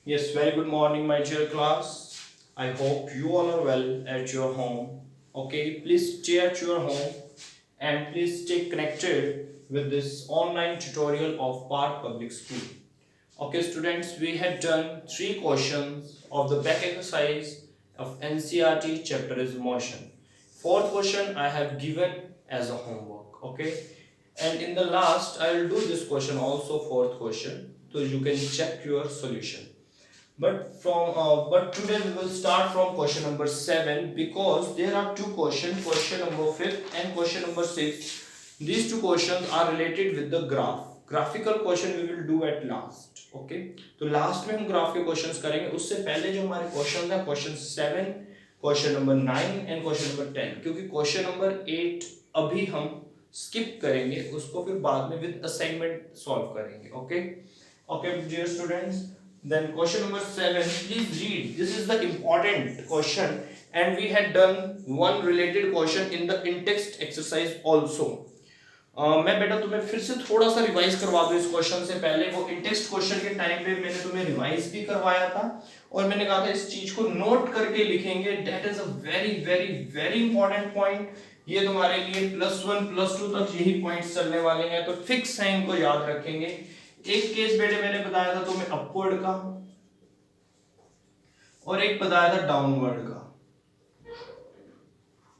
Yes, very good morning, my dear class. I hope you all are well at your home. Okay, please stay at your home and please stay connected with this online tutorial of Park Public School. Okay, students, we had done 3 questions of the back exercise of NCRT chapter is motion. Fourth question I have given as a homework. Okay, and in the last I will do this question also, fourth question, so you can check your solution. But today we will start from question number 7 because there are 2 questions, question number 5 and question number 6. These 2 questions are related with the graph. Graphical question we will do at last. Okay, तो last में हम graph के questions करेंगे. उससे पहले जो हमारे questions हैं, question 7, question number 9 and question number 10, क्योंकि क्वेश्चन नंबर 8 अभी हम स्किप करेंगे, उसको फिर बाद में विद असाइनमेंट सॉल्व करेंगे. Okay okay dear students. Then question number 7, please read. This is the important question and we had done one related question in the in-text exercise also. मैं बेटा तुम्हें फिर से थोड़ा सा रिवाइज करवा दूं इस क्वेश्चन से पहले. वो इन-टेक्स्ट क्वेश्चन के टाइम पे मैंने तुम्हें रिवाइज भी करवाया था और मैंने कहा था इस चीज को नोट करके लिखेंगे. That is a very very very important point. ये तुम्हारे लिए +1 +2 तक यही पॉइंट्स चलने वाले हैं, तो फिक्स है, इनको याद रखेंगे. एक केस बेटे मैंने बताया था तुम्हें अपवर्ड का और एक बताया था डाउनवर्ड का.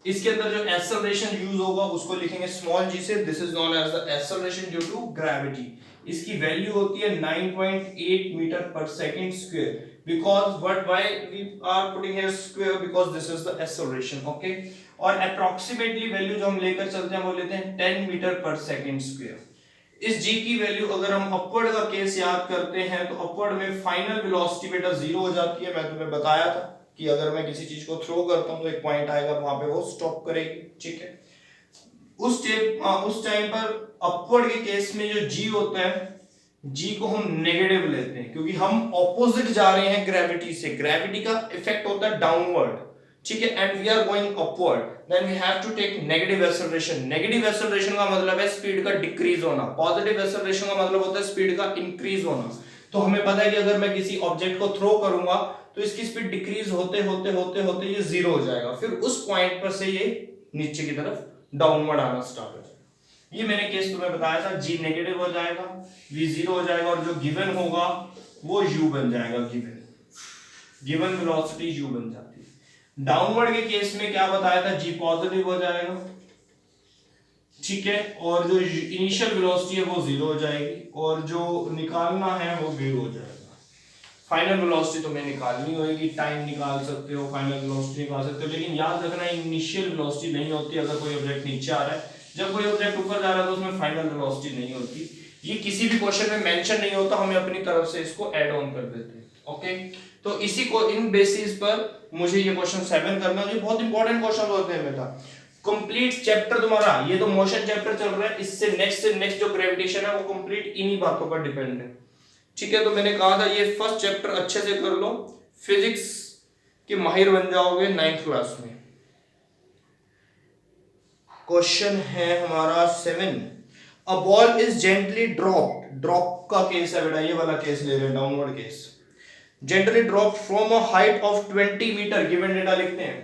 इसके अंदर जो एक्सेलरेशन यूज होगा उसको लिखेंगे स्मॉल जी से. This is known as the acceleration due to gravity. इसकी वैल्यू होती है 9.8 metre per second square. Because what why we are putting here square, because this is the acceleration. Okay, और approximately value जो हम लेकर चलते हैं वो लेते हैं 10 मीटर पर सेकंड स्क्वायर. इस g की वैल्यू अगर हम अपवर्ड का केस याद करते हैं तो अपवर्ड में फाइनल वेलोसिटी बेटा 0 हो जाती है. मैं तुम्हें बताया था कि अगर मैं किसी चीज को थ्रो करता हूं तो एक पॉइंट आएगा, वहां पे वो स्टॉप करेगी. ठीक है, उस टाइम पर अपवर्ड के केस में जो g होता है, g को हम नेगेटिव लेते हैं क्योंकि हम ऑपोजिट जा रहे हैं ग्रेविटी से. ग्रेविटी का इफेक्ट होता है डाउनवर्ड. ठीक है, and we are going upward, then we have to take negative acceleration. Negative acceleration का मतलब है स्पीड का डिक्रीज होना. पॉजिटिव एक्सेलरेशन का मतलब होता है स्पीड का इंक्रीज होना. तो हमें पता है कि अगर मैं किसी ऑब्जेक्ट को थ्रो करूंगा तो इसकी स्पीड डिक्रीज होते होते होते होते ये 0 हो जाएगा. फिर उस पॉइंट पर से ये नीचे की तरफ डाउनवर्ड आना स्टार्ट हो जाएगा. ये मैंने केस तुम्हें बताया था. g नेगेटिव हो जाएगा, v 0 हो जाएगा और जो गिवन होगा वो u बन जाएगा. गिवन वेलोसिटी u बन जाती है. डाउनवर्ड के केस में क्या बताया था, g पॉजिटिव हो जाएगा. ठीक है, और जो इनिशियल वेलोसिटी है वो 0 हो जाएगी और जो निकालना है वो 0 हो जाएगा. फाइनल वेलोसिटी तुम्हें निकालनी होगी. टाइम निकाल सकते हो, फाइनल वेलोसिटी निकाल सकते हो, लेकिन याद रखना इनिशियल वेलोसिटी नहीं होती अगर कोई ऑब्जेक्ट नीचे आ रहा है. जब कोई ऑब्जेक्ट ऊपर जा रहा है तो उसमें फाइनल वेलोसिटी नहीं होती. ये किसी भी क्वेश्चन में मेंशन नहीं होता, हमें अपनी तरफ से इसको ऐड ऑन कर देते हैं. ओके, तो इसी को इन बेसिस पर मुझे ये क्वेश्चन 7 करना है. ये बहुत इंपॉर्टेंट क्वेश्चन होते हैं बेटा. कंप्लीट चैप्टर तुम्हारा, ये तो मोशन चैप्टर चल रहा है, इससे नेक्स्ट जो ग्रेविटेशन है वो कंप्लीट इन्हीं बातों पर डिपेंड है. ठीक है, तो मैंने कहा था ये फर्स्ट चैप्टर अच्छे से कर लो, फिजिक्स के माहिर बन जाओगे 9th क्लास में. क्वेश्चन है हमारा 7. A ball is gently dropped. Drop का केस है बेटा, ये वाला केस ले रहे हैं, downward case. Gently dropped from a height of 20 metre. Given data लिखते हैं.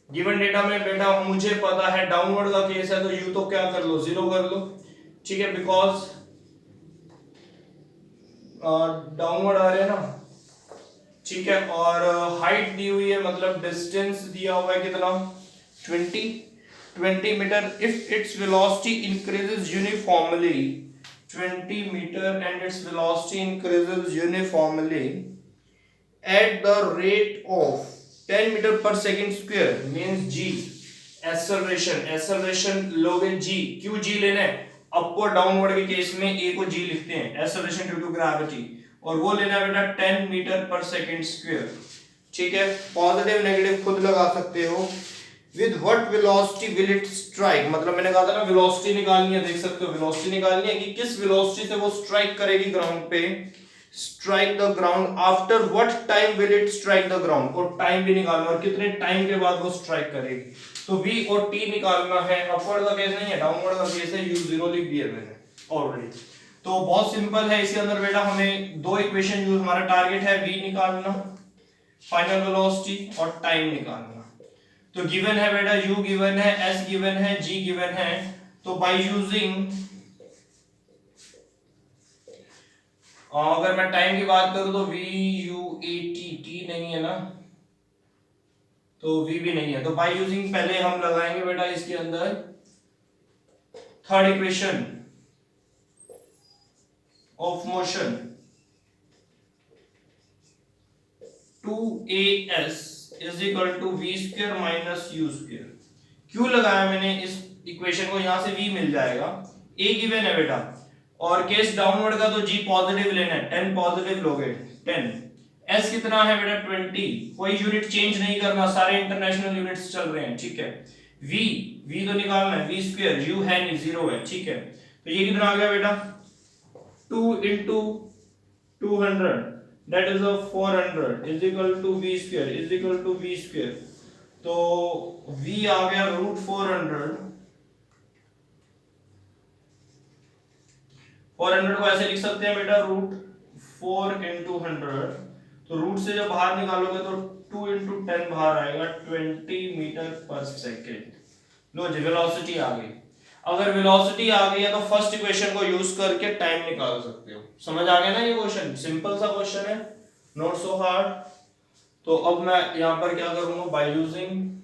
गिवन डेटा में बेटा मुझे पता है डाउनवर्ड का केस है तो यू तो क्या कर लो, 0 कर लो. ठीक है, बिकॉज डाउनवर्ड आ रहे हैं ना. ठीक है, और हाइट दी हुई है, मतलब डिस्टेंस दिया हुआ है कितना, 20 metre. If its velocity increases uniformly 20 metre and its velocity increases uniformly at the rate of 10 metre per second square means g acceleration लोगे g. क्यों g लेना है, अपवर्ड डाउनवर्ड के केस में a को g लिखते हैं, एक्सेलरेशन ड्यू टू ग्रेविटी, और वो लेना है बेटा 10 मीटर पर सेकंड स्क्वायर. ठीक है, पॉजिटिव नेगेटिव खुद लगा सकते हो. With what velocity will it strike, मतलब मैंने कहा था ना वेलोसिटी निकालनी है, देख सकते हो वेलोसिटी निकालनी है कि किस वेलोसिटी से वो स्ट्राइक करेगी ग्राउंड पे. Strike the ground after what time will it strike the ground, और टाइम भी निकालना और कितने टाइम के बाद वो स्ट्राइक करेगी. तो v और t निकालना है. अपवर्ड का केस नहीं है, डाउनवर्ड का केस है. u 0 लिख दिया मैंने ऑलरेडी. तो बहुत सिंपल है, इसके अंदर बेटा हमें दो इक्वेशन यूज, हमारा टारगेट है v निकालना, फाइनल वेलोसिटी, और टाइम निकालना। तो गिवन है बेटा u गिवन है, s गिवन है, g गिवन है। तो बाय यूजिंग, अगर मैं टाइम की बात करूं तो v u a t, t नहीं है ना, तो v भी नहीं है, तो बाय यूजिंग पहले हम लगाएंगे बेटा इसके अंदर third equation of motion, 2as is equal to v square minus u square. क्यों लगाया मैंने इस इक्वेशन को, यहां से v मिल जाएगा, a गिवन है बेटा, और केस डाउनवर्ड का तो g पॉजिटिव लेना है, 10 पॉजिटिव लोगे 10, s कितना है बेटा 20, कोई यूनिट चेंज नहीं करना, सारे इंटरनेशनल यूनिट्स चल रहे हैं, ठीक है। v तो निकालना है, v स्क्वायर, u है नहीं, 0 है, ठीक है। तो ये कितना आ गया बेटा 2 into 200 that is of 400 is equal to v square is equal to v square। तो v आ गया रूट 400 को ऐसे लिख सकते हैं बेटा रूट 4 into 100, तो रूट से जब बाहर निकालोगे तो 2 into 10 बाहर आएगा, 20 मीटर पर सेकेंड। लो जी वेलोसिटी आ गई। अगर वेलोसिटी आ गई है तो फर्स्ट इक्वेशन को यूज करके टाइम निकाल सकते हो। समझ आ गया ना, ये क्वेश्चन सिंपल सा क्वेश्चन है, नॉट सो हार्ड। तो अब मैं यहां पर क्या करूंगा, बाय यूजिंग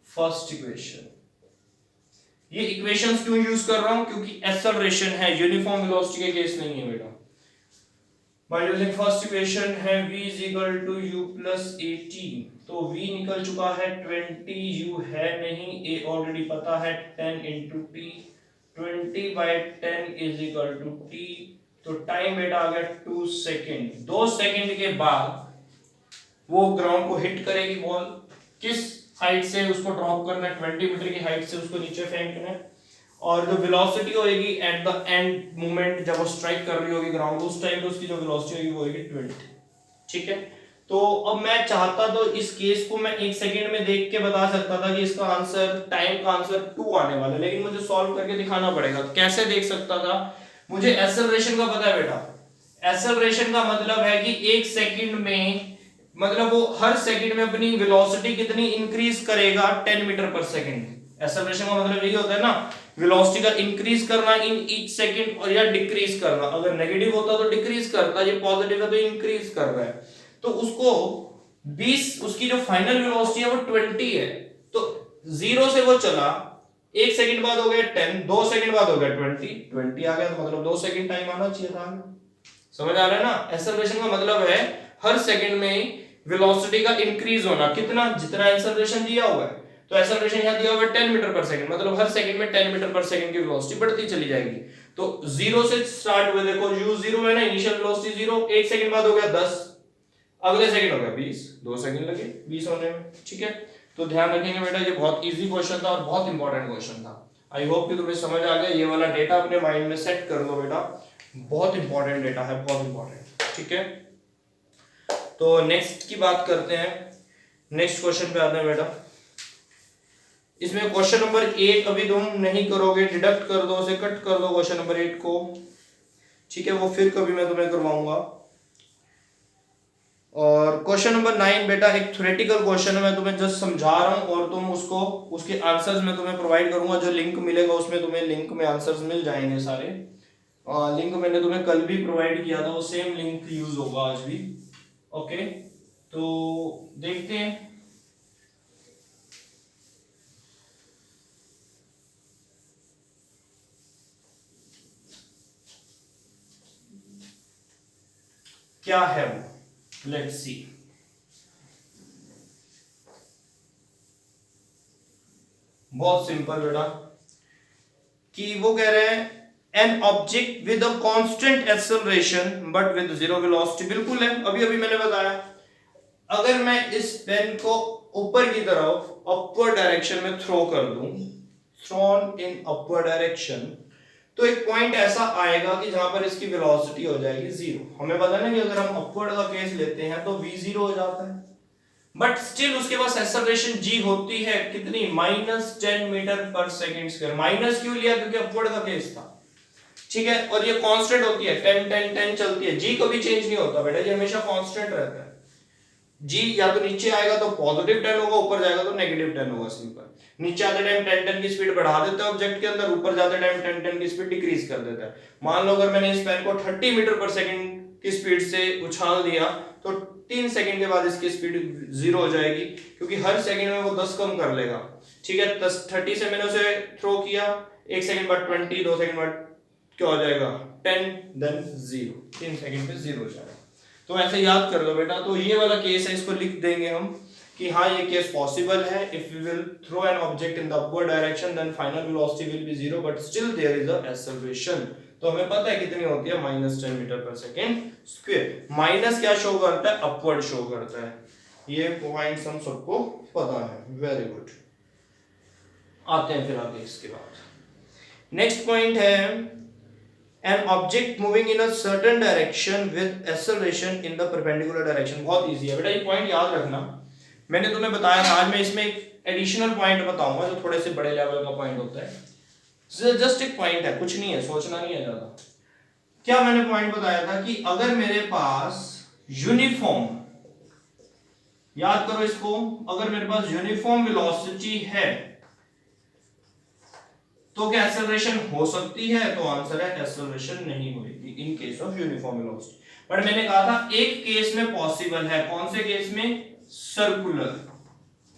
फर्स्ट इक्वेशन। ये इक्वेशंस क्यों यूज कर रहा हूं, क्योंकि एक्सेलरेशन है, यूनिफॉर्म वेलोसिटी के केस नहीं है बेटा। बाय यूजिंग फर्स्ट इक्वेशन है v is equal to u plus 18, तो v निकल चुका है 20, u है नहीं, a ऑलरेडी पता है, 10 into t, 20 by 10 is equal to t। तो टाइम बेटा आ गया 2 सेकेंड। 2 सेकेंड के बाद वो ग्राउंड को हिट करेगी बॉल, किस हाइट से उसको ड्रॉप करना है, 20 मीटर की हाइट से उसको नीचे फेंकना है, और जो वेलोसिटी होगी एट द एंड मोमेंट जब वो स्ट्राइक कर रही होगी ग्राउंड, उस टाइम पे उसकी जो वेलोसिटी होगी वो होगी 20, ठीक है। तो अब मैं चाहता तो इस केस को मैं 1 सेकंड में देख के बता सकता था कि इसका आंसर, टाइम का आंसर 2 आने वाला है, लेकिन मुझे सॉल्व करके दिखाना पड़ेगा। कैसे देख सकता था, मुझे एक्सेलरेशन का पता है बेटा। एक्सेलरेशन का मतलब है कि 1 सेकंड में, मतलब वो हर सेकंड में अपनी वेलोसिटी कितनी इंक्रीज करेगा, 10 मीटर पर सेकंड। एक्सेलरेशन का मतलब यही होता है ना, वेलोसिटी का इंक्रीज करना इन ईच सेकंड, और या डिक्रीज करना। अगर नेगेटिव होता तो डिक्रीज करता, ये पॉजिटिव है तो इंक्रीज कर रहा है। तो उसको 20, उसकी जो फाइनल वेलोसिटी है वो 20 है, तो 0 से वो चला, 1 सेकंड बाद हो गया 10, 2 सेकंड बाद हो गया 20 आ गया, तो मतलब 2 सेकंड टाइम आना चाहिए था। समझ आ रहा है ना, एक्सेलरेशन का मतलब है हर सेकंड में वेलोसिटी का इंक्रीज होना, कितना, जितना एक्सेलरेशन दिया हुआ है। तो एक्सेलरेशन यहां दिया हुआ है 10 मीटर पर सेकंड, मतलब हर सेकंड में 10 मीटर पर सेकंड की वेलोसिटी बढ़ती चली जाएगी। तो 0 से स्टार्ट हुए, देखो u 0 है ना, इनिशियल वेलोसिटी 0, 1 सेकंड बाद हो गया 10, अगले सेकंड हो गया 20, 2 सेकंड लगे 20 होने में, ठीक है। तो ध्यान रखेंगे बेटा, ये बहुत इजी क्वेश्चन था और बहुत इंपॉर्टेंट क्वेश्चन था। आई होप कि तुम्हें समझ आ गया। ये वाला डेटा अपने माइंड में सेट कर लो बेटा, बहुत इंपॉर्टेंट डेटा है, बहुत इंपॉर्टेंट, ठीक है। तो नेक्स्ट की बात करते हैं, नेक्स्ट क्वेश्चन पे आते हैं बेटा। इसमें क्वेश्चन नंबर 8 अभी तुम नहीं करोगे, डिडक्ट कर दो, उसे कट कर दो क्वेश्चन नंबर 8 को, ठीक है, वो फिर कभी मैं तुम्हें करवाऊंगा। और क्वेश्चन नंबर 9 बेटा एक थ्योरेटिकल क्वेश्चन है, मैं तुम्हें जस्ट समझा रहा हूं, और तुम उसको, उसके आंसर्स मैं तुम्हें प्रोवाइड करूंगा। जो लिंक मिलेगा उसमें तुम्हें लिंक में आंसर्स मिल जाएंगे सारे। लिंक मैंने तुम्हें कल भी प्रोवाइड किया था, वो सेम लिंक यूज होगा आज भी, ओके। तो देखते हैं क्या है वो, लेट्स सी। बहुत सिंपल बेटा, कि वो कह रहे हैं an object with a constant acceleration but with zero velocity. बिल्कुल है, अभी अभी मैंने बताया। अगर मैं इस पेन को ऊपर की तरफ अपवर्ड डायरेक्शन में थ्रो कर दूं, थ्रोन इन अपवर्ड डायरेक्शन, तो एक पॉइंट ऐसा आएगा कि जहां पर इसकी वेलोसिटी हो जाएगी 0। हमें पता है ना कि अगर हम अपवर्ड का केस लेते हैं तो v 0 हो जाता है, बट स्टिल उसके पास एक्सेलरेशन जी होती है कितनी, -10 metre per second square. Minus क्यों लिया, क्योंकि अपवर्ड का केस था, ठीक है। और ये कांस्टेंट होती है, 10 10 10 चलती है, जी कभी चेंज नहीं होता बेटा, ये हमेशा कांस्टेंट रहता है। जी या तो नीचे आएगा तो पॉजिटिव 10 होगा, ऊपर जाएगा तो नेगेटिव 10 होगा, सिंपल। नीचे आते टाइम 10 10 की स्पीड बढ़ा देता है ऑब्जेक्ट के अंदर, ऊपर जाते टाइम 10 10 की स्पीड डिक्रीज कर देता है। मान लो अगर मैंने इस पेन को 30 मीटर पर सेकंड की स्पीड से उछाल दिया तो 3 सेकंड के बाद इसकी स्पीड 0 हो जाएगी, क्योंकि हर सेकंड में वो 10 कम कर लेगा, ठीक है। 30 से मैंने उसे थ्रो किया, 1 सेकंड बाद 20, 2 सेकंड बाद क्या हो जाएगा 10, देन 0, 3 सेकंड पे 0 हो जाएगा। तो ऐसे याद कर लो बेटा। तो ये वाला केस है, इसको लिख देंगे हम कि हाँ ये केस पॉसिबल है। If we will throw an object in the upward direction then final velocity will be 0 but still there is a acceleration. तो हमें पता है कितनी होती है, -10 मीटर पर सेकेंड स्क्वायर। माइनस क्या शो करता है, अपवर्ड शो करता है। ये पॉइंट्स हम सबको पता है, वेरी गुड। आते हैं फिर आगे इसके बाद नेक्स्ट पॉइंट है an object moving in a certain direction with acceleration in the perpendicular direction। बहुत इजी है बेटा, ये पॉइंट याद रखना। मैंने तुम्हें बताया था, आज मैं इसमें एक एडिशनल पॉइंट बताऊंगा जो थोड़े से बड़े लेवल का पॉइंट होता है। जस्ट एक पॉइंट है, कुछ नहीं है, सोचना नहीं है ज्यादा। क्या मैंने पॉइंट बताया था कि अगर मेरे पास यूनिफॉर्म, याद करो इसको, अगर मेरे पास यूनिफॉर्म वेलोसिटी है तो क्या एक्सेलरेशन हो सकती है, तो आंसर है एक्सेलरेशन नहीं होगी in case of uniform velocity. But मैंने कहा था एक केस में पॉसिबल है, कौन से केस में, सर्कुलर।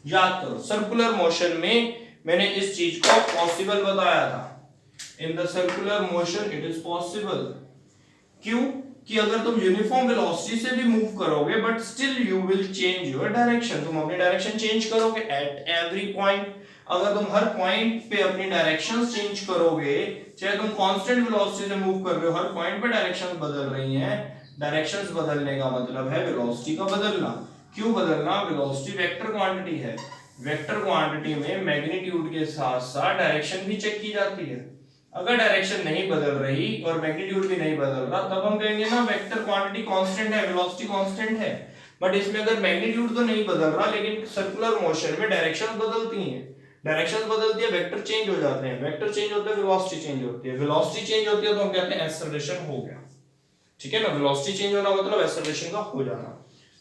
याद करो सर्कुलर मोशन में मैंने इस चीज को पॉसिबल बताया था, in the circular motion it is possible. क्यों, कि अगर तुम यूनिफॉर्म वेलोसिटी से भी मूव करोगे but still you will change your direction, तुम अपनी डायरेक्शन चेंज करोगे एट एवरी पॉइंट। अगर तुम हर पॉइंट पे अपनी डायरेक्शंस चेंज करोगे, चाहे तुम कांस्टेंट वेलोसिटी से मूव कर रहे हो, हर पॉइंट पे डायरेक्शंस बदल रही हैं। डायरेक्शंस बदलने का मतलब है वेलोसिटी का बदलना। क्यों बदलना, वेलोसिटी वेक्टर क्वांटिटी है, वेक्टर क्वांटिटी में मैग्नीट्यूड के साथ साथ डायरेक्शन भी चेक की जाती है। अगर डायरेक्शन नहीं बदल रही और मैग्नीट्यूड भी नहीं बदल रहा, तब हम कहेंगे ना वेक्टर क्वांटिटी कांस्टेंट है, वेलोसिटी कांस्टेंट है। बट इसमें अगर मैग्नीट्यूड तो नहीं बदल रहा, लेकिन सर्कुलर मोशन में डायरेक्शन बदलती हैं, डायरेक्शन बदलती है, वेक्टर चेंज हो जाते हैं, वेक्टर चेंज होते हैं, वेलोसिटी चेंज होती है, वेलोसिटी चेंज होती है तो हम कहते हैं एक्सेलरेशन हो गया, ठीक है ना। वेलोसिटी चेंज होना मतलब एक्सेलरेशन का हो जाना,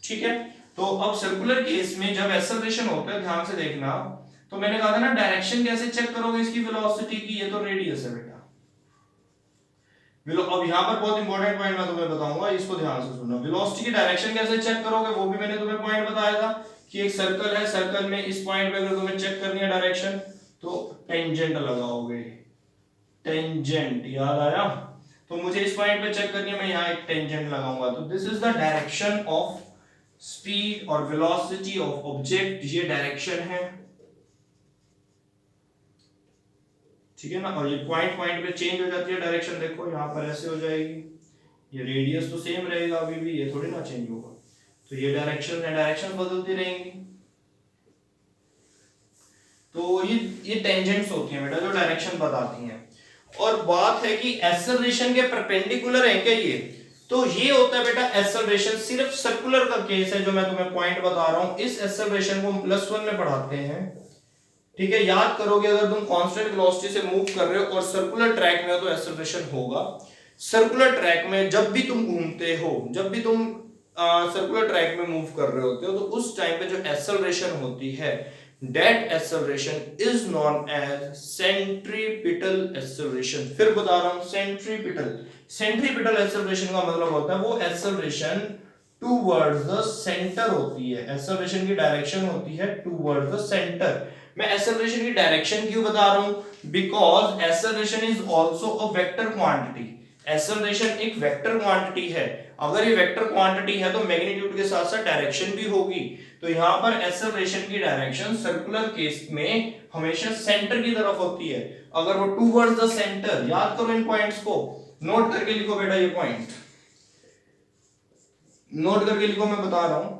ठीक है। तो अब सर्कुलर केस में जब एक्सेलरेशन होता है, ध्यान से देखना, तो मैंने कहा था ना डायरेक्शन कैसे चेक करोगे इसकी वेलोसिटी की, ये तो रेडियस है बेटा। अब यहां पर बहुत इंपॉर्टेंट पॉइंट मैं तुम्हें बताऊंगा, इसको ध्यान से सुनना। वेलोसिटी की डायरेक्शन कैसे चेक करोगे, वो भी मैंने तुम्हें पॉइंट बताया था कि एक सर्कल है, सर्कल में इस पॉइंट पे अगर तुम्हें चेक करनी है डायरेक्शन तो टेंजेंट लगाओगे, टेंजेंट, याद आया। तो मुझे इस पॉइंट पे चेक करनी है, मैं यहां एक टेंजेंट लगाऊंगा, तो this is the direction of speed और वेलोसिटी ऑफ ऑब्जेक्ट, ये डायरेक्शन है, ठीक है ना। और ये पॉइंट पॉइंट पे चेंज हो जाती है डायरेक्शन, देखो यहाँ पर ऐसे हो जाएगी, ये रेडियस तो सेम रहेगा अभी भी, ये थोड़ी ना चेंज होगा। तो ये डायरेक्शन है, डायरेक्शन बदलती रहेंगी। तो ये टेंजेंट्स होती हैं बेटा जो डायरेक्शन बताती हैं। और बात है कि एक्सेलरेशन के परपेंडिकुलर है क्या ये, तो ये होता है बेटा एक्सेलरेशन, सिर्फ सर्कुलर का केस है जो मैं तुम्हें पॉइंट बता रहा हूं। इस एक्सेलरेशन को हम +1 में पढ़ाते हैं, ठीक है। याद करोगे अगर तुम कांस्टेंट वेलोसिटी से मूव कर रहे हो और सर्कुलर ट्रैक में हो तो एक्सेलरेशन होगा। सर्कुलर ट्रैक में जब भी तुम घूमते हो, जब भी तुम सर्कुलर ट्रैक में मूव कर रहे होते हो, तो उस टाइम पे जो एक्सेलरेशन होती है, that acceleration is known as centripetal acceleration। फिर बता रहा हूं centripetal, centripetal acceleration का मतलब होता है वो acceleration towards the center होती है, acceleration की डायरेक्शन होती है towards the center। मैं acceleration की डायरेक्शन क्यों बता रहा हूं, because acceleration is also a vector quantity। acceleration एक वेक्टर क्वांटिटी है, अगर ये वेक्टर क्वांटिटी है तो मैग्नीट्यूड के साथ साथ डायरेक्शन भी होगी। तो यहां पर एक्सेलरेशन की डायरेक्शन सर्कुलर केस में हमेशा सेंटर की तरफ होती है, अगर वो टुवर्ड्स द सेंटर। याद करो इन पॉइंट्स को, नोट करके लिखो बेटा, ये पॉइंट नोट करके लिखो, मैं बता रहा हूं।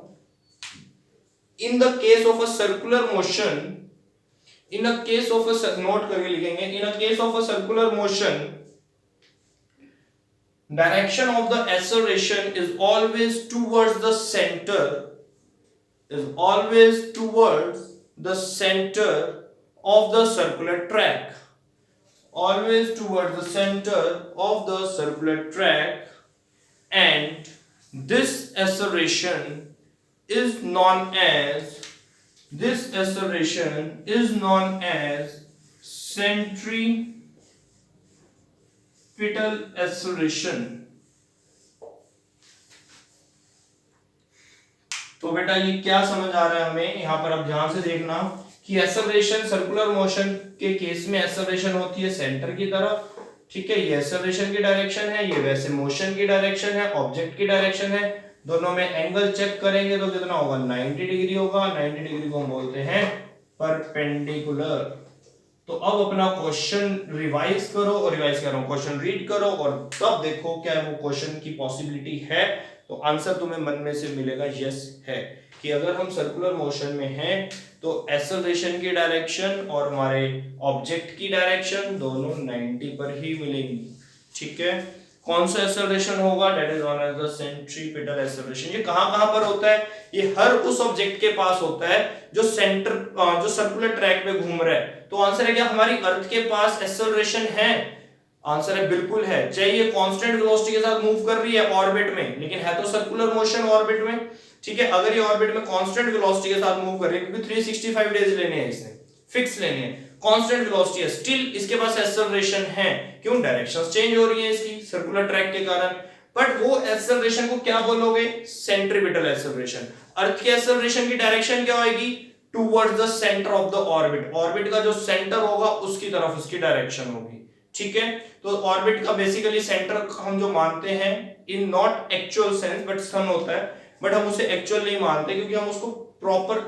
In the case of a circular motion, in a case of a, note करके लिखेंगे, in a case of a circular motion direction of the acceleration is always towards the center is always towards the center of the circular track. Always towards the center of the circular track, and this acceleration is known as centripetal acceleration. तो बेटा ये क्या समझ आ रहा है हमें, यहां पर आप ध्यान से देखना कि एक्सेलरेशन सर्कुलर मोशन के केस में एक्सेलरेशन होती है सेंटर की तरफ, ठीक है, ये एक्सेलरेशन की डायरेक्शन है, ये वैसे मोशन की डायरेक्शन है, ऑब्जेक्ट की डायरेक्शन है, दोनों में एंगल चेक करेंगे तो कितना होगा, 90 डिग्री होगा। 90 डिग्री को हम बोलते हैं परपेंडिकुलर। तो अब अपना क्वेश्चन रिवाइज करो, और रिवाइज कर रहा हूं, क्वेश्चन रीड करो और तब देखो क्या वो क्वेश्चन की पॉसिबिलिटी है। तो आंसर तुम्हें मन में से मिलेगा यस है, कि अगर हम सर्कुलर मोशन में हैं तो एक्सेलरेशन की डायरेक्शन और हमारे ऑब्जेक्ट की डायरेक्शन दोनों 90 पर ही मिलेंगी, ठीक है। कौन सा एक्सेलरेशन होगा, that is known as the centripetal acceleration. ये कहां पर होता है, ये हर उस ऑब्जेक्ट के पास होता है जो जो सर्कुलर ट्रैक पे घूम रहा है। तो आंसर है क्या, हमारी अर्थ के पास एक्सेलरेशन है, आंसर है बिल्कुल है। चाहे ये कांस्टेंट वेलोसिटी के साथ मूव कर रही है ऑर्बिट में, लेकिन है तो सर्कुलर मोशन ऑर्बिट में, ठीक है। अगर ये ऑर्बिट में कांस्टेंट वेलोसिटी के साथ मूव कर रही है, क्योंकि 365 डेज लेने हैं इसने, फिक्स लेने हैं, कांस्टेंट वेलोसिटी है, स्टिल इसके पास एक्सेलरेशन है। क्यों, डायरेक्शंस चेंज हो रही है इसकी सर्कुलर ट्रैक के कारण। बट वो एक्सेलरेशन को क्या बोलोगे, सेंट्रीपिटल एक्सेलरेशन। अर्थ के एक्सेलरेशन की डायरेक्शन क्या होगी, towards the centre of the orbit. Orbit का जो सेंटर होगा उसकी तरफ उसकी डायरेक्शन होगी, ठीक है। तो ऑर्बिट का बेसिकली सेंटर हम जो मानते हैं in not actual sense, but sun होता है, बट हम उसे एक्चुअल नहीं मानते, क्योंकि हम उसको प्रॉपर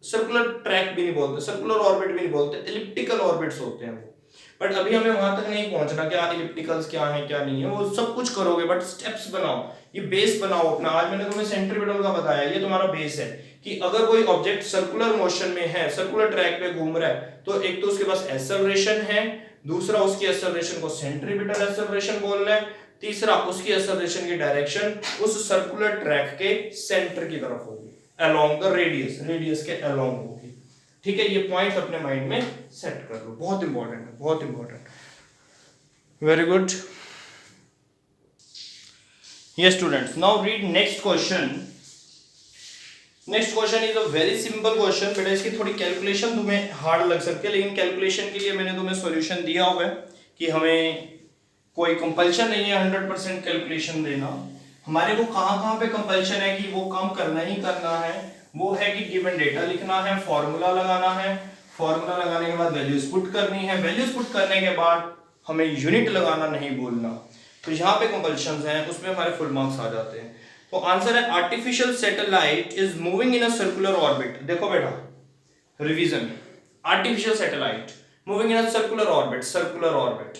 सर्कुलर ट्रैक भी नहीं बोलते, सर्कुलर ऑर्बिट भी नहीं बोलते, एलिप्टिकल ऑर्बिट्स होते हैं वो। बट अभी हमें वहां तक नहीं पहुंचना, क्या एलिप्टिकल्स क्या है क्या नहीं है, वो सब कुछ करोगे, बट स्टेप्स बनाओ, ये बेस बनाओ अपना। आज मैंने तुम्हें सेंट्रीपिटल का बताया, ये तुम्हारा बेस है कि अगर कोई ऑब्जेक्ट सर्कुलर मोशन में है, सर्कुलर ट्रैक पे घूम रहा है, तो एक तो उसके पास एक्सेलरेशन है, दूसरा उसकी एक्सेलरेशन को सेंट्रीपिटल एक्सेलरेशन बोल रहे हैं, तीसरा उसकी एक्सेलरेशन की डायरेक्शन उस सर्कुलर ट्रैक के सेंटर की तरफ होगी, अलोंग द रेडियस के अलोंग होगी, ठीक है। ये पॉइंट अपने माइंड में सेट कर लो, बहुत इंपॉर्टेंट है, बहुत important. Very good. Yes students, now read next question. Next question is a very simple question, बेटा इसकी थोड़ी कैलकुलेशन तुम्हें हार्ड लग सकती है, लेकिन कैलकुलेशन के लिए मैंने तुम्हें सॉल्यूशन दिया हुआ है कि हमें कोई कंपल्शन नहीं है 100% कैलकुलेशन देना। हमारे को कहां पे कंपल्शन है कि वो काम करना ही करना है, वो है कि गिवन डेटा लिखना है, फॉर्मूला लगाना है, फॉर्मूला लगाने के बाद वैल्यूज पुट करनी है, वैल्यूज पुट करने के बाद हमें यूनिट लगाना नहीं भूलना। तो यहाँ पे कंपल्शंस हैं, उसमें हमारे फुल मार्क्स आ जाते हैं। तो आंसर है artificial satellite is moving in a circular orbit. देखो बेटा, revision, artificial satellite moving in a circular orbit, circular orbit,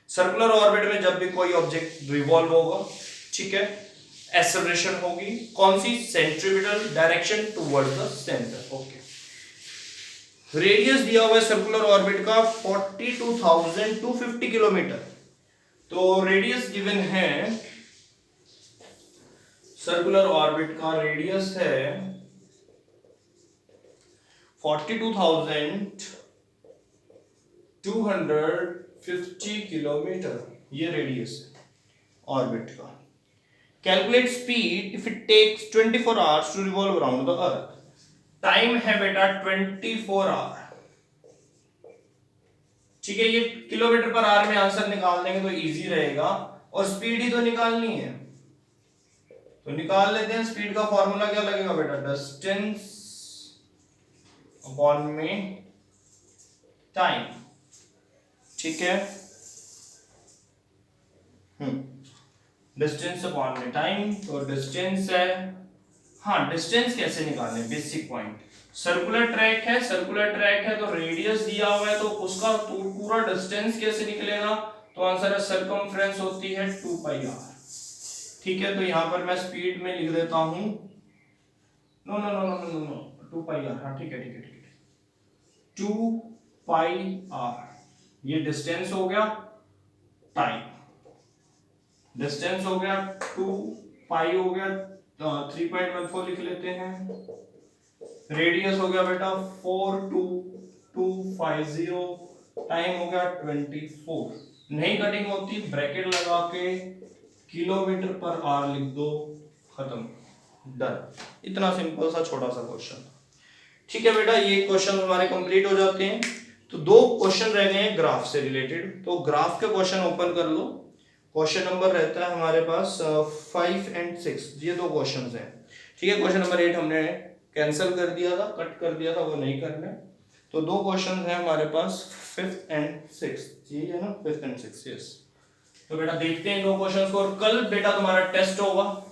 circular orbit में जब भी कोई ऑब्जेक्ट रिवॉल्व होगा, ठीक है, एक्सेलरेशन होगी, कौन सी, centripetal, direction towards the centre, okay. Radius दिया हुआ है सर्कुलर ऑर्बिट का 42,250 किलोमीटर। तो रेडियस गिवन है, सर्कुलर ऑर्बिट का रेडियस है 42,250 किलोमीटर, ये रेडियस है ऑर्बिट का। Calculate speed if it takes 24 hours to revolve around the earth. Time है बेटा 24 आवर, ठीक है। ये किलोमीटर पर आवर में आंसर निकाल देंगे तो इजी रहेगा, और स्पीड ही तो निकालनी है, तो निकाल लेते हैं। स्पीड का फॉर्मूला क्या लगेगा बेटा, डिस्टेंस अपॉन में टाइम, ठीक है। डिस्टेंस अपॉन में टाइम, तो डिस्टेंस है, हाँ डिस्टेंस कैसे निकालने, बेसिक पॉइंट, सर्कुलर ट्रैक है, सर्कुलर ट्रैक है तो रेडियस दिया हुआ है, तो उसका पूरा डिस्टेंस कैसे निकलेगा, तो आंसर है सर्कमफ्रेंस होती है 2 पाई आर, ठीक है। तो यहां पर मैं स्पीड में लिख देता हूं, no no no no no no 2 pi r, हाँ ठीक है ठीक है ठीक है, 2 पाई आर, ये डिस्टेंस हो गया, टाइम, डिस्टेंस हो गया 2 पाई हो गया, 3.14 लिख लेते हैं, रेडियस हो गया बेटा 42250, टाइम हो गया 24। नहीं कटिंग होती ब्रैकेट लगा के किलोमीटर पर आवर लिख दो, खत्म, डन। इतना सिंपल सा छोटा सा क्वेश्चन। ठीक है बेटा, ये क्वेश्चन हमारे कंप्लीट हो जाते हैं। तो दो क्वेश्चन रह गए हैं ग्राफ से रिलेटेड, तो ग्राफ के क्वेश्चन ओपन कर लो। क्वेश्चन नंबर रहता है हमारे पास 5 एंड 6, ये दो क्वेश्चन हैं। ठीक है, क्वेश्चन नंबर 8 हमने कैंसिल कर दिया था, कट कर दिया था, वो नहीं करना है। तो दो क्वेश्चन हैं हमारे पास 5th एंड 6th, ये है ना 5th एंड 6th, यस। तो बेटा देखते हैं दो क्वेश्चन को, और कल बेटा तुम्हारा टेस्ट होगा।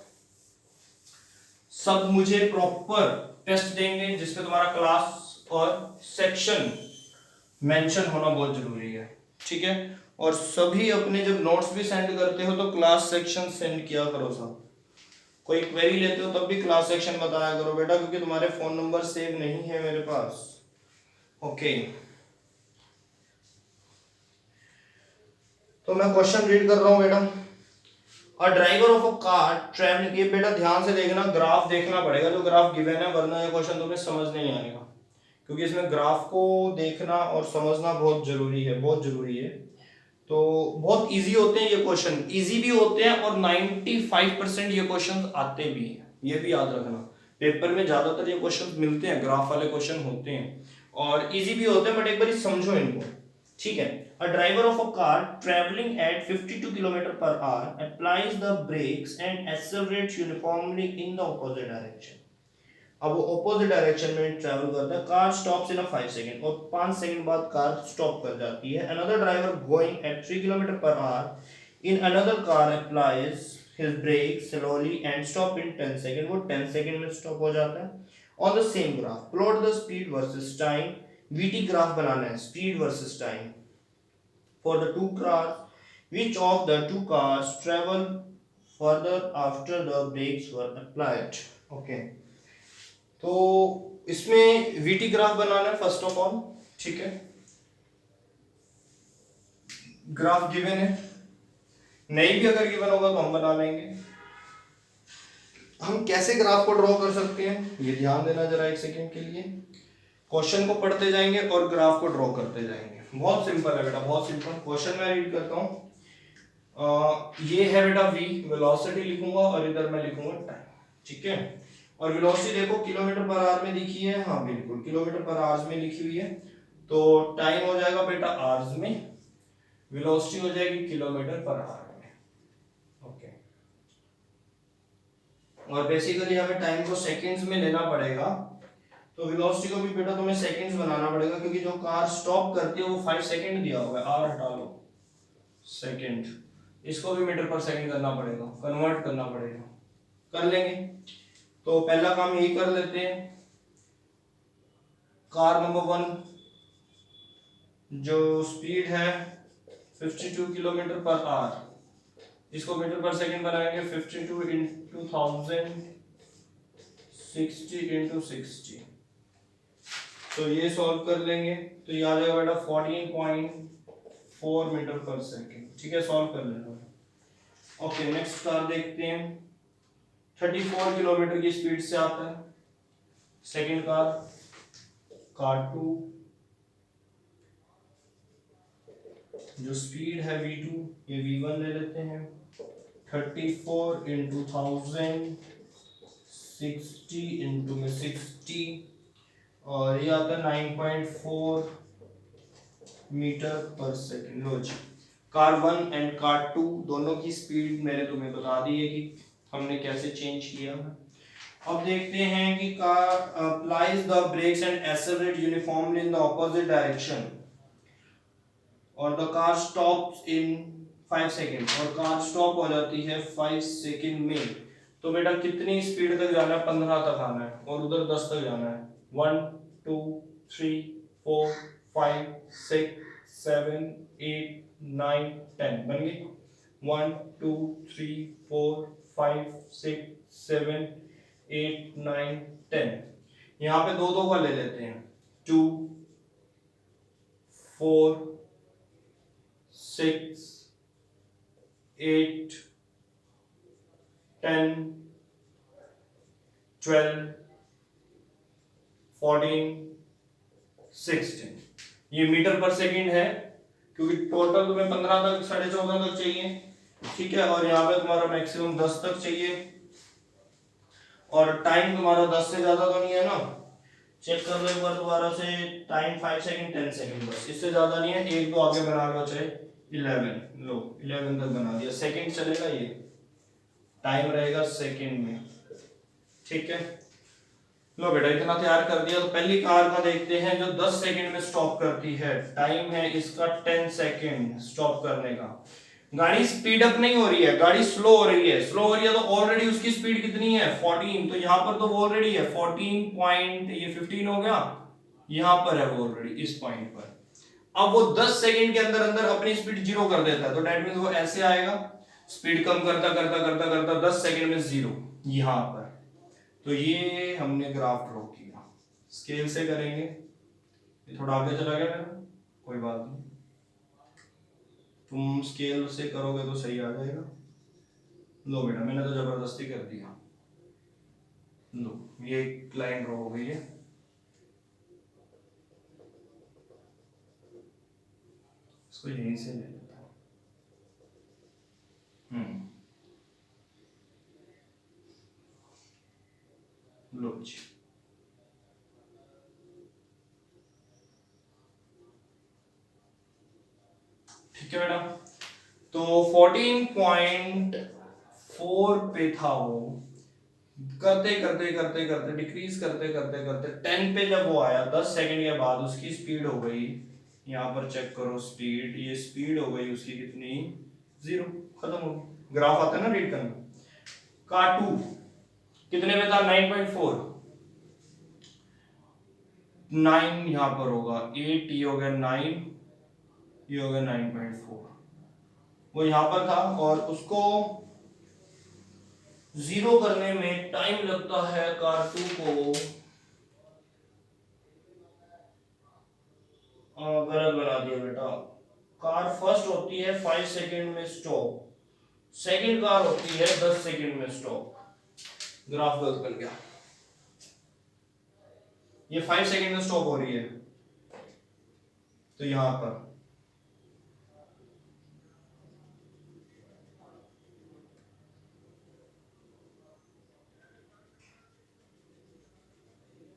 सब मुझे प्रॉपर टेस्ट देंगे जिसमें तुम्हारा क्लास और सेक्शन मेंशन होना बहुत जरूरी है। ठीक है, और सभी अपने जब नोट्स भी सेंड करते हो तो क्लास सेक्शन सेंड किया करो सब। कोई क्वेरी लेते हो तब भी क्लास सेक्शन बताया करो बेटा, क्योंकि तुम्हारे फोन नंबर सेव नहीं है मेरे पास। ओके, तो मैं क्वेश्चन रीड कर रहा हूं बेटा। अ driver of a car travelling, ये बेटा ध्यान से देखना, ग्राफ देखना पड़ेगा जो ग्राफ गिवन है, वरना ये क्वेश्चन तुम्हें समझ नहीं आएगा, क्योंकि इसमें ग्राफ को देखना और समझना बहुत जरूरी है, बहुत जरूरी है। तो बहुत इजी होते हैं ये क्वेश्चन, इजी भी होते हैं और 95% ये क्वेश्चन आते भी हैं, ये भी याद रखना। पेपर में ज्यादातर ये क्वेश्चन मिलते हैं, ग्राफ वाले क्वेश्चन होते हैं और इजी भी होते हैं, बट एक बार समझो इनको। ठीक है, a driver of a car travelling at 52 kilometre per hour applies the brakes and accelerates uniformly in the opposite direction. अब वो ऑपोजिट डायरेक्शन में ट्रैवल करता है, कार स्टॉप्स इन 5 सेकंड, और 5 सेकंड बाद कार स्टॉप कर जाती है। Another driver going at 3 kilometre per hour in another car applies his brake slowly and stop in 10 second, वो 10 सेकंड में स्टॉप हो जाता है। On the same graph plot the speed versus time, VT graph बनाना है, speed versus time for the two cars, which of the two cars travel further after the brakes were applied. Okay, तो इसमें VT graph बनाना है first of all. ठीक है, graph given है, नहीं भी अगर गिवन होगा तो हम बना लेंगे। हम कैसे ग्राफ को ड्रॉ कर सकते हैं ये ध्यान देना जरा एक सेकेंड के लिए। क्वेश्चन को पढ़ते जाएंगे और ग्राफ को ड्रॉ करते जाएंगे, बहुत सिंपल है बेटा, बहुत सिंपल। क्वेश्चन मैं रीड करता हूँ। ये है बेटा v, वेलोसिटी लिखूंगा और इधर मैं लिखूंगा टाइम। ठीक है, और वेलोसिटी देखो किलोमीटर पर आवर में लिखी है, हाँ बिल्कुल किलोमीटर पर आवर्स में लिखी हुई है, तो टाइम हो जाएगा बेटा आवर्स में, वेलोसिटी हो जाएगी किलोमीटर पर आवर में। ओके, और बेसिकली हमें टाइम को सेकंड्स में लेना पड़ेगा, तो वेलोसिटी को भी बेटा तुम्हें सेकंड्स बनाना पड़ेगा, क्योंकि जो कार स्टॉप करती है वो 5 सेकंड दिया हुआ है, आवर हटा लो सेकंड, इसको भी मीटर पर सेकंड करना पड़ेगा, कन्वर्ट करना पड़ेगा, कर लेंगे। तो पहला काम यही कर लेते हैं। कार नंबर 1 जो स्पीड है 52 किलोमीटर पर आवर, इसको मीटर पर सेकंड बनाएंगे, 52 इंटू 1000, 60 इंटू 60, तो ये सॉल्व कर लेंगे तो ये आ जाएगा बेटा 14.4 मीटर पर सेकंड। ठीक है, सॉल्व कर लेना। ओके, नेक्स्ट कार देखते हैं, 34 किलोमीटर की स्पीड से आता है सेकंड कार, कार 2 जो स्पीड है v2, ये v1 ले लेते हैं, 34 इंटू 1000, 60 इंटू में 60, और ये आता है 9.4 मीटर पर सेकंड। लो जी, कार 1 एंड कार 2 दोनों की स्पीड मैंने तुम्हें बता दी है कि हमने कैसे चेंज किया। अब देखते हैं कि car applies the brakes and accelerate uniformly in the opposite direction, और the car stops in 5 second, और कार स्टॉप हो जाती है 5 सेकंड में। तो बेटा कितनी स्पीड तक जाना है, 15 तक आना है और उधर 10 तक जाना है। 1 2 3 4 5 6 7 8 9 10 बन गई। 1 2 3 4 5 6 7 8 9 10, यहाँ पे दो दो का ले लेते हैं, 2 4 6 8 10 12 14, 16। ये मीटर पर सेकंड है, क्योंकि टोटल तुम्हें 15 तक 14.5 तक चाहिए, ठीक है। और यहाँ पे तुम्हारा मैक्सिमम 10 तक चाहिए, और टाइम तुम्हारा 10 से ज्यादा तो नहीं है ना। चेक कर लो एक बार दोबारा से, टाइम 5 सेकंड 10 सेकंड, बस इससे ज्यादा नहीं है। एक तो आगे बना लो, चाहे 11, लो 11 तक बना दिया। सेकंड चलेगा, ये टाइम रहेगा सेकंड में, ठीक है। लो बेटा इतना तैयार कर दिया, तो पहली कार का देखते हैं जो 10 सेकंड में स्टॉप करती है। टाइम है इसका 10 सेकंड स्टॉप करने का। गाड़ी स्पीड अप नहीं हो रही है, गाड़ी स्लो हो रही है। स्लो हो रही है तो ऑलरेडी उसकी स्पीड कितनी है 14, तो यहां पर तो वो ऑलरेडी है 14 पॉइंट, ये 15 हो गया, यहां पर है वो ऑलरेडी इस पॉइंट पर। अब वो 10 सेकंड के अंदर अंदर अपनी स्पीड जीरो कर देता है, तो दैट मींस वो ऐसे आएगा, स्पीड कम करता करता करता करता 10 सेकंड में जीरो यहां पर। तो ये हमने ग्राफ ड्रॉ किया, स्केल से करेंगे। ये थोड़ा आगे चला गया मेरा, कोई बात नहीं, तुम स्केल से करोगे तो सही आ जाएगा। लो बेटा मैंने तो जबरदस्ती कर दिया। लो ये लाइन ड्रॉ हो गई है, इसको यहीं से ले लेता हूं। लो जी, ठीक है बेटा। तो 14.4 पे था वो, करते करते करते करते डिक्रीज करते करते करते 10 पे जब वो आया 10 सेकंड के बाद उसकी स्पीड हो गई, यहाँ पर चेक करो स्पीड, ये स्पीड हो गई उसकी कितनी, जीरो, खत्म हो गई। ग्राफ आता है ना रीड करना। का 2 कितने पे था 9.4, 9 यहाँ पर होगा 8, ये हो गया 9, ये हो गया 9.4, वो यहाँ पर था। और उसको जीरो करने में टाइम लगता है कार 2 को, गलत बना दिया बेटा। कार फर्स्ट होती है 5 सेकंड में स्टॉप, सेकंड कार होती है 10 सेकंड में स्टॉप। ग्राफ गलत बन गया, ये 5 सेकंड में स्टॉप हो रही है, तो यहां पर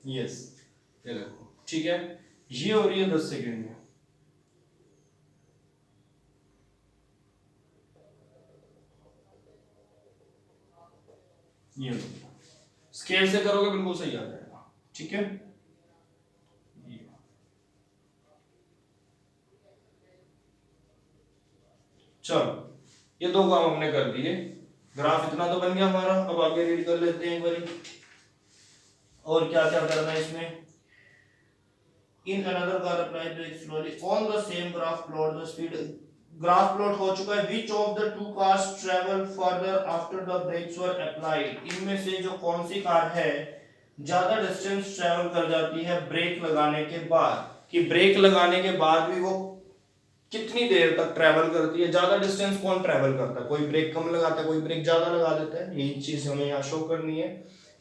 यस, ये देखो ठीक है, ये हो रही है 10 सेकंड में। ये स्केल से करोगे बिल्कुल सही आ जाएगा, ठीक है। चलो ये दो काम हमने कर दिए, ग्राफ इतना तो बन गया हमारा। अब आगे रीड कर लेते हैं एक बारी, और क्या क्या करना है इसमें। In another car apply brake slowly on the same graph plot the speed, graph plot हो चुका है। Which of the two cars travel further after the brakes were applied, इनमें से जो कौन सी कार है ज्यादा डिस्टेंस ट्रेवल कर जाती है ब्रेक लगाने के बाद, कि ब्रेक लगाने के बाद भी वो कितनी देर तक ट्रेवल करती है, ज्यादा डिस्टेंस कौन ट्रेवल करता है, कोई ब्रेक कम लगाता है, कोई ब्रेक ज्यादा लगा देता है। यही चीज हमें यहाँ शो करनी है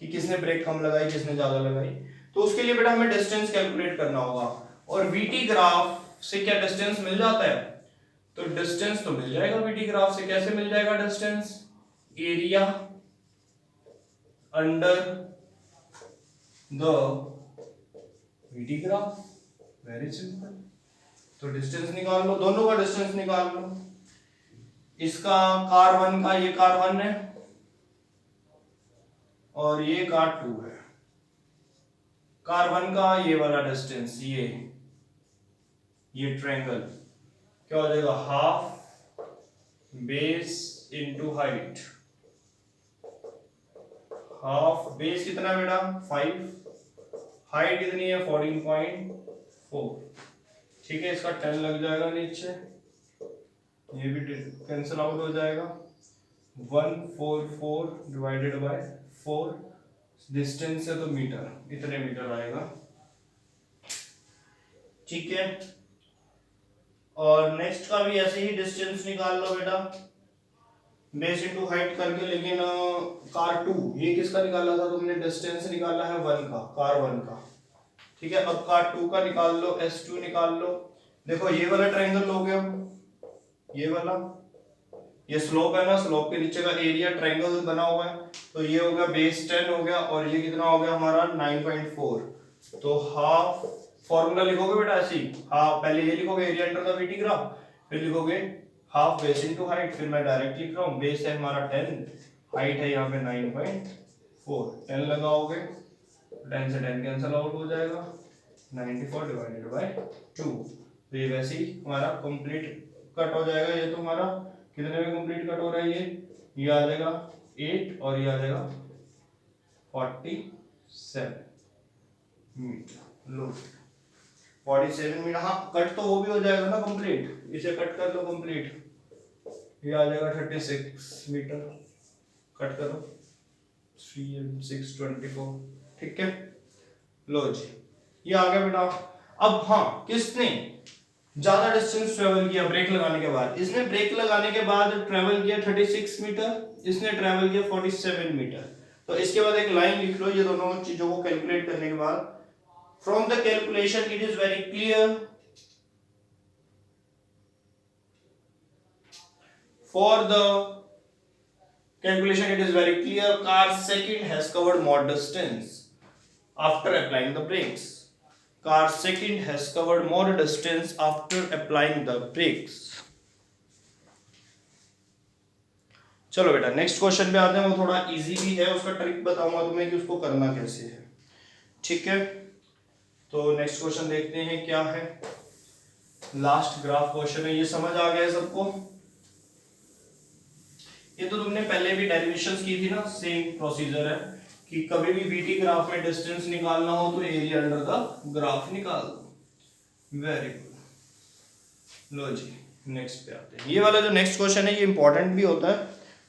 कि किसने ब्रेक कम लगाई किसने ज्यादा लगाई। तो उसके लिए बेटा हमें डिस्टेंस कैलकुलेट करना होगा, और वीटी ग्राफ से क्या डिस्टेंस मिल जाता है, तो डिस्टेंस तो मिल जाएगा वीटी ग्राफ से। कैसे मिल जाएगा distance, area under the VT graph, very simple. तो डिस्टेंस निकाल लो, दोनों का डिस्टेंस निकाल लो। इसका कार 1 का, ये कार 1 है और ये कार 2 है। कार 1 का ये वाला डिस्टेंस, ये ट्रायंगल क्या हो जाएगा, half base into height. Half base कितना है बेटा 5, हाइट कितनी है 14.4, ठीक है। इसका 10 लग जाएगा नीचे, ये भी कैंसिल आउट हो जाएगा। 144 डिवाइडेड बाय 4, डिस्टेंस है तो मीटर, इतने मीटर आएगा, ठीक है। और नेक्स्ट का भी ऐसे ही डिस्टेंस निकाल लो बेटा, बेस इनटू हाइट करके। लेकिन कार 2 ये किसका निकाला था तुमने, डिस्टेंस निकाला है 1 का, कार 1 का। ठीक है, अब कार्ड 2 का निकाल लो, S2 निकाल लो। देखो ये वाला ट्रायंगल लोगे हम, ये वाला, ये स्लोप है ना, स्लोप के नीचे का एरिया ट्रायंगल बना हुआ है, तो ये हो गया बेस 10 हो गया, और ये कितना हो गया हमारा 9.4। तो हाफ, फॉर्मूला लिखोगे बेटा ऐसे ही, हाफ पहले ये लिखोगे area under the VT graph, फिर लिखोगे हाफ बेस इनटू हाइट, फिर मैं डायरेक्ट लिख रहा हूँ, बेस है हमारा 10, हाइट है यहाँ पे 9.4, 10 लगाओगे, 10 से 10 कैंसिल आउट हो जाएगा, 94 डिवाइडेड बाय 2, तो ये वैसे ही हमारा कंप्लीट कट हो जाएगा। ये तो हमारा कितने में कंप्लीट कट हो रहा है, ये आ जाएगा 8 और ये आ जाएगा 47 मीटर। लो 47 मीटर, हाँ कट तो वो भी हो जाएगा ना कंप्लीट, इसे कट कर लो कंप्लीट, ये आ जाएगा 36 मीटर, कट करो 3 and 6 24, ठीक है। लो जी ये आ गया बेटा। अब हाँ, किसने ज्यादा डिस्टेंस ट्रेवल किया ब्रेक लगाने के बाद, इसने ब्रेक लगाने के बाद ट्रेवल किया 36 मीटर, इसने ट्रेवल किया 47 मीटर। तो इसके बाद एक लाइन लिख लो ये दोनों चीजों को कैलकुलेट करने के बाद, from the calculation it is very clear, for the calculation it is very clear, car second has covered more distance after applying the brakes, car second has covered more distance after applying the brakes। चलो बेटा next question पे आते हैं, वो थोड़ा easy भी है, उसका ट्रिक बताऊंगा तुम्हें कि उसको करना कैसे है, ठीक है। तो नेक्स्ट क्वेश्चन देखते हैं क्या है, लास्ट ग्राफ क्वेश्चन है, ये समझ आ गया है सबको, ये तो तुमने पहले भी डेरिवेशंस की थी ना, सेम प्रोसीजर है कि कभी भी VT ग्राफ में डिस्टेंस निकालना हो तो एरिया अंडर द ग्राफ निकाल दो, वेरी गुड। लो जी नेक्स्ट पे आते हैं, ये वाला जो नेक्स्ट क्वेश्चन है ये इंपॉर्टेंट भी होता है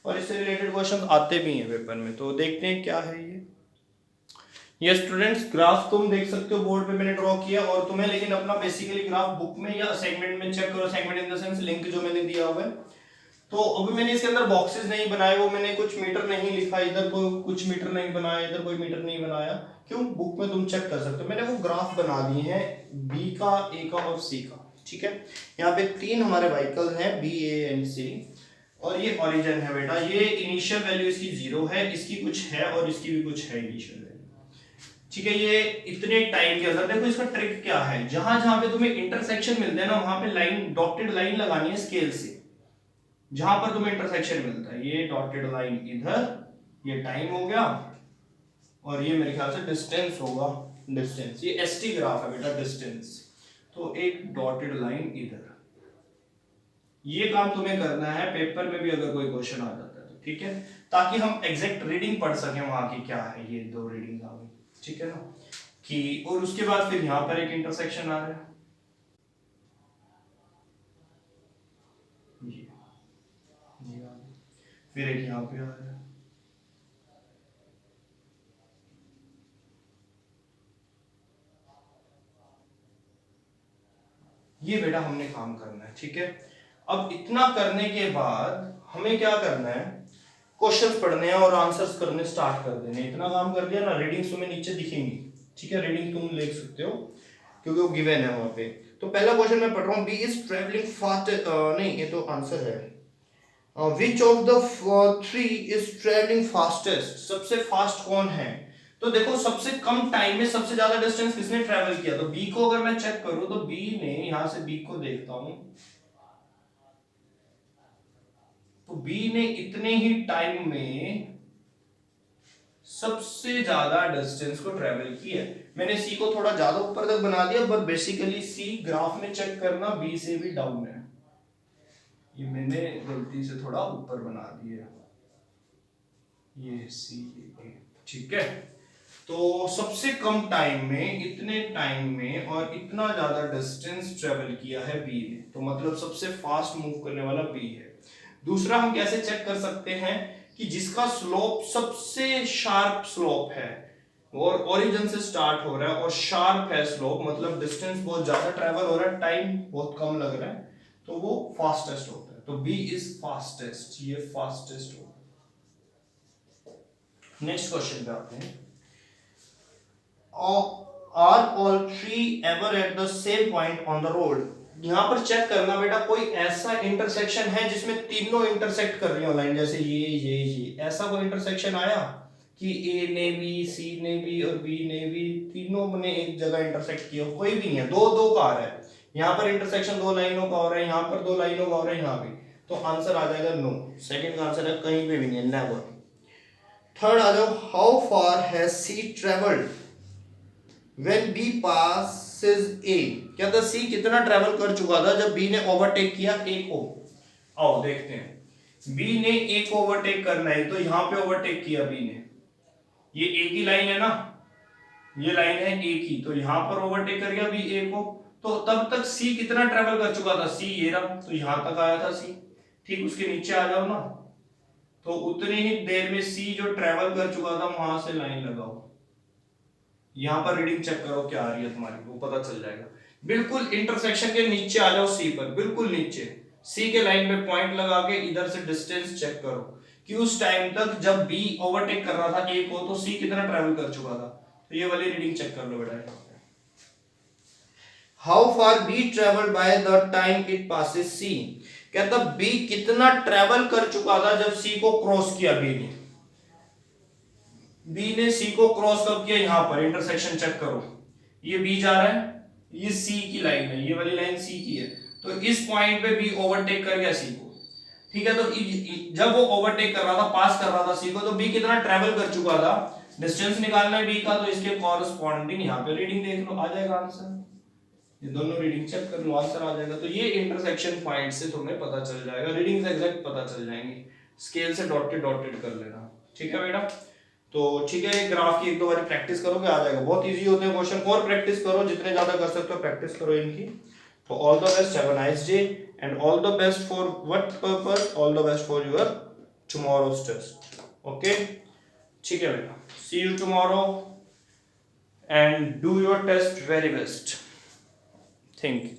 और इससे रिलेटेड क्वेश्चन आते भी हैं पेपर में, तो देखते हैं क्या है ये स्टूडेंट्स ग्राफ तुम देख सकते हो बोर्ड पे मैंने ड्रॉ किया, और तुम्हें लेकिन अपना बेसिकली ग्राफ बुक में या असाइनमेंट में चेक करो, assignment in the sense link जो मैंने दिया हुआ है। तो अभी मैंने इसके अंदर बॉक्सेस नहीं बनाए, वो मैंने कुछ मीटर नहीं लिखा, इधर को कुछ मीटर नहीं बनाया, इधर कोई मीटर नहीं बनाया, क्यों, बुक में तुम चेक कर सकते हो, मैंने वो ग्राफ बना दिए हैं बी का, ए का और सी का, ठीक है। यहाँ पे 3 हमारे व्हीकल हैं बी ए एंड सी, और ये ओरिजिन है बेटा, ये इनिशियल वैल्यू इसकी 0 है, इसकी कुछ है और इसकी भी कुछ है इनिशियल वैल्यू, ठीक है। ये इतने टाइम के अंदर देखो इसका ट्रिक क्या है, जहां जहां पे तुम्हें इंटरसेक्शन मिलते हैं ना वहां पे लाइन, डॉटेड लाइन लगानी है स्केल से, जहां पर तुम्हें इंटरसेक्शन मिलता है, ये डॉटेड लाइन इधर, ये टाइम हो गया, और ये मेरे ख्याल से डिस्टेंस होगा, डिस्टेंस, ये एसटी ग्राफ है बेटा डिस्टेंस, तो एक डॉटेड लाइन इधर, ये काम तुम्हें करना है पेपर में भी अगर कोई क्वेश्चन आ जाता है तो, ठीक है, ताकि हम एग्जैक्ट रीडिंग पढ़ सकें वहां की क्या है, ये 2 रीडिंग आ गई, ठीक है ना, कि और उसके बाद फिर यहां पर एक इंटरसेक्शन आ रहा है, ये फिर एक यहां पे आ रहा है, ये बेटा हमने काम करना है, ठीक है। अब इतना करने के बाद हमें क्या करना है, क्वेश्चंस पढ़ने हैं और आंसर्स करने स्टार्ट कर देने, इतना काम कर दिया ना, रीडिंग्स तुम्हें नीचे दिखेंगी, ठीक है, रीडिंग तुम लिख सकते हो क्योंकि वो गिवन है वहां पे। तो पहला क्वेश्चन मैं पढ़ रहा हूँ, बी इज ट्रेवलिंग फास्ट, नहीं ये तो आंसर है, which of the 3 is travelling fastest, सबसे फास्ट कौन है, तो देखो सबसे कम टाइम में सबसे ज्यादा डिस्टेंस किसने ट्रेवल किया, तो बी को अगर मैं चेक करूं तो बी ने, यहां से बी को देखता हूं, तो बी ने इतने ही टाइम में सबसे ज्यादा डिस्टेंस को ट्रेवल किया, मैंने सी को थोड़ा ज्यादा ऊपर तक बना दिया, पर बेसिकली सी ग्राफ में चेक करना बी से भी डाउन है, ये मैंने गलती से थोड़ा ऊपर बना दिया, ये सी, ठीक है। तो सबसे कम टाइम में, इतने टाइम में और इतना ज्यादा डिस्टेंस ट्रेवल किया है बी ने, तो मतलब सबसे फास्ट मूव करने वाला बी है। दूसरा हम कैसे चेक कर सकते हैं कि जिसका स्लोप सबसे शार्प स्लोप है और ओरिजिन से स्टार्ट हो रहा है और शार्प है स्लोप, मतलब डिस्टेंस बहुत ज्यादा ट्रेवल हो रहा है, टाइम बहुत कम लग रहा है, तो वो फास्टेस्ट होता है, तो बी इज फास्टेस्ट, ये फास्टेस्ट होता है। नेक्स्ट क्वेश्चन पे आते हैं, are all three ever at the same point on the road. यहाँ पर चेक करना बेटा कोई ऐसा इंटरसेक्शन है जिसमें तीनों इंटरसेक्ट कर रही हो लाइन, जैसे ये ऐसा कोई इंटरसेक्शन आया कि ए ने भी, सी ने भी और बी ने भी, तीनों ने एक जगह इंटरसेक्ट किया? कोई भी नहीं है। दो दो का आ रहा है, यहाँ पर इंटरसेक्शन दो लाइनों का हो रहा है, यहाँ पर दो लाइनों का हो रहा है, यहाँ भी। तो आंसर आ जाएगा नो। सेकंड का आंसर है कहीं पे भी नहीं है, नेवर। थर्ड आ जाओ, how far has C travelled when B passes A. क्या था, सी कितना ट्रेवल कर चुका था जब बी ने ओवरटेक किया ए को? आओ देखते हैं। बी ने ए को ओवरटेक करना है, तो यहां पे ओवरटेक किया बी ने, ये ए की लाइन है ना, ये लाइन है ए की, तो यहां पर ओवरटेक कर गया बी ए को। तो तब तक सी कितना ट्रेवल कर चुका था? सी ये रहा, तो यहां तक आया था सी। ठीक, उसके नीचे आ जाओ ना, तो उतनी ही देर में सी जो ट्रेवल कर चुका था वहां से लाइन लगाओ। यहां पर रीडिंग चेक करो क्या आ रही है तुम्हारी, वो पता चल जाएगा। बिल्कुल इंटरसेक्शन के नीचे आ जाओ सी पर, बिल्कुल नीचे सी के लाइन पे पॉइंट लगा के इधर से डिस्टेंस चेक करो कि उस टाइम तक जब बी ओवरटेक कर रहा था ए को, तो सी कितना ट्रेवल कर चुका था। तो ये वाली रीडिंग चेक कर लो बेटा। How far B travelled by the time it passes C. कहता बी कितना ट्रेवल कर चुका था जब सी को क्रॉस किया बी ने। बी ने सी को क्रॉस कब किया? यहां पर इंटरसेक्शन चेक करो, ये बी जा रहा है, ये सी की लाइन है, ये वाली लाइन सी की है, तो इस पॉइंट पे बी ओवरटेक कर गया सी को। ठीक है, तो जब वो ओवरटेक कर रहा था, पास कर रहा था सी को, तो बी कितना ट्रेवल कर चुका था, डिस्टेंस निकालना है बी का, तो इसके कॉरस्पॉन्डिंग यहाँ पे रीडिंग देख लो, आ जाएगा आंसर। ये दोनों रीडिंग चेक कर लो, आंसर आ जाएगा। तो ये इंटरसेक्शन पॉइंट से तुम्हें पता चल जाएगा, रीडिंग एग्जैक्ट पता चल जाएंगी। स्केल से डॉटेड डॉटेड कर लेना, ठीक है बेटा। तो ठीक है, ग्राफ की एक दो बार प्रैक्टिस करोगे आ जाएगा, बहुत इजी होते हैं क्वेश्चन। और प्रैक्टिस करो, जितने ज्यादा कर सकते हो प्रैक्टिस करो इनकी। तो all the best, have a nice day, and all the best for what purpose, all the best for your tomorrow's test. Okay, ठीक है बेटा, see you tomorrow and do your test very best. Thank you.